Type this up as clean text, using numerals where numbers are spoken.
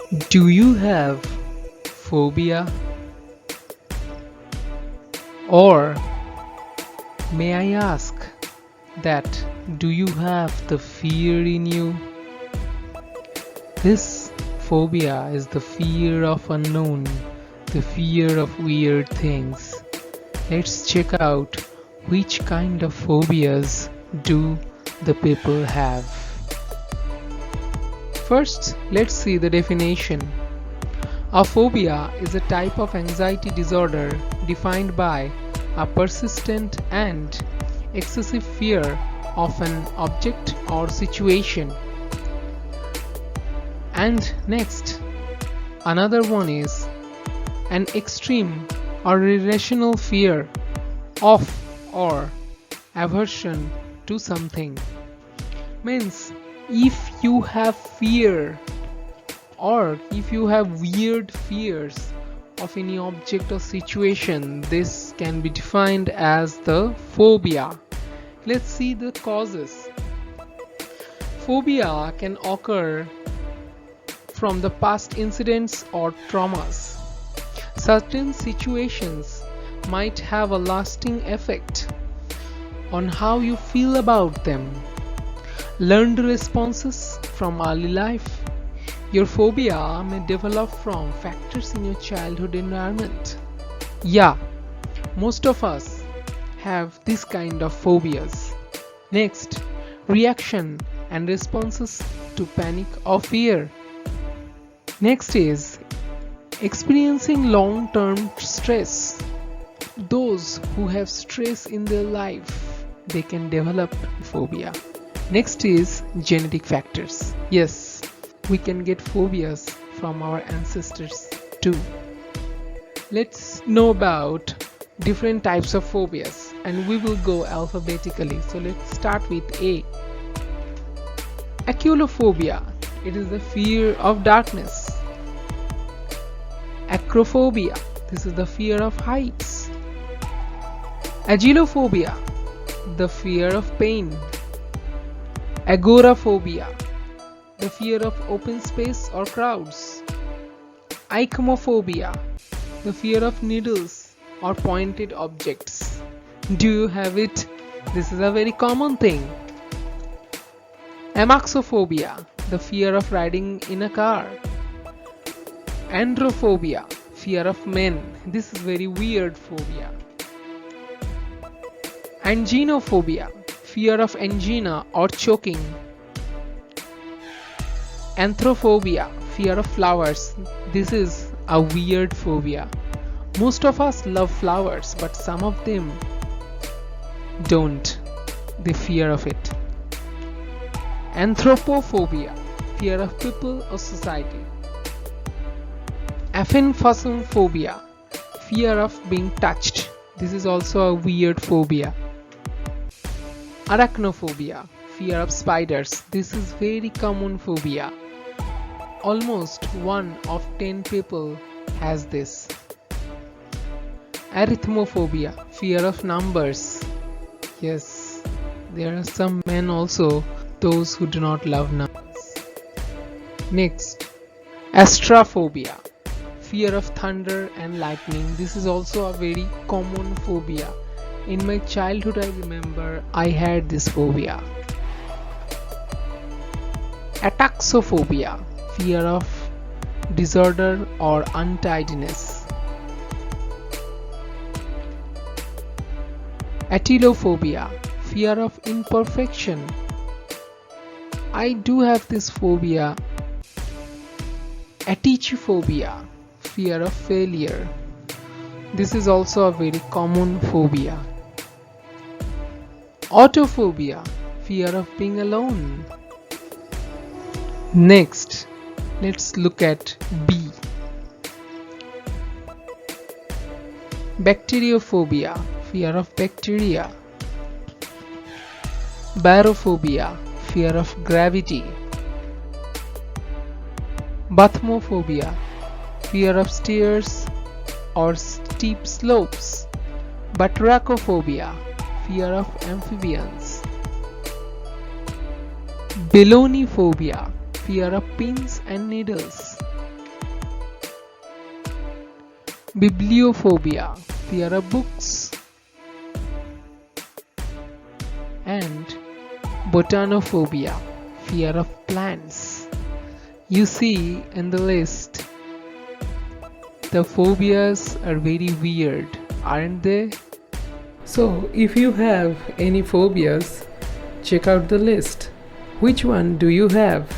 Do you have phobia? Or may I ask that do you have the fear in you? This phobia is the fear of unknown, the fear of weird things. Let's check out which kind of phobias do the people have. First, let's see the definition. A phobia is a type of anxiety disorder defined by a persistent and excessive fear of an object or situation. And next, another one is an extreme or irrational fear of or aversion to something. Means if you have fear or if you have weird fears of any object or situation, this can be defined as the phobia. Let's see the causes. Phobia can occur from the past incidents or traumas. Certain situations might have a lasting effect on how you feel about them. Learned responses from early life. Your phobia may develop from factors in your childhood environment. Yeah, most of us have this kind of phobias. Next, reaction and responses to panic or fear. Next is experiencing long-term stress. Those who have stress in their life, they can develop phobia. Next is genetic factors. Yes, we can get phobias from our ancestors too. Let's know about different types of phobias and we will go alphabetically. So let's start with A. Acoulophobia. It is the fear of darkness. Acrophobia. This is the fear of heights. Agilophobia. The fear of pain. Agoraphobia. The fear of open space or crowds. Ichnophobia. The fear of needles or pointed objects. Do you have it? This is a very common thing. Amaxophobia. The fear of riding in a car. Androphobia. Fear of men. This is very weird phobia. Anginophobia. Fear of angina or choking. Anthrophobia. Fear of flowers. This is a weird phobia. Most of us love flowers, but some of them don't. They fear of it. Anthropophobia. Fear of people or society. Aphantasmophobia. Fear of being touched. This is also a weird phobia. Arachnophobia. Fear of spiders. This is very common phobia. Almost 1 of 10 people has this. Arithmophobia. Fear of numbers. Yes, there are some men also, those who do not love numbers. Next, Astrophobia. Fear of thunder and lightning. This is also a very common phobia. In my childhood, I remember I had this phobia. Ataxophobia. Fear of disorder or untidiness. Atelophobia. Fear of imperfection. I do have this phobia. Atychiphobia. Fear of failure. This is also a very common phobia. Autophobia. Fear of being alone. Next, let's look at B. Bacteriophobia. Fear of bacteria. Barophobia. Fear of gravity. Bathmophobia. Fear of stairs or steep slopes. Batrachophobia. Fear of amphibians. Belonophobia. Fear of pins and needles. Bibliophobia, fear of books. And botanophobia, fear of plants. You see in the list, the phobias are very weird, aren't they? So, if you have any phobias, check out the list. Which one do you have?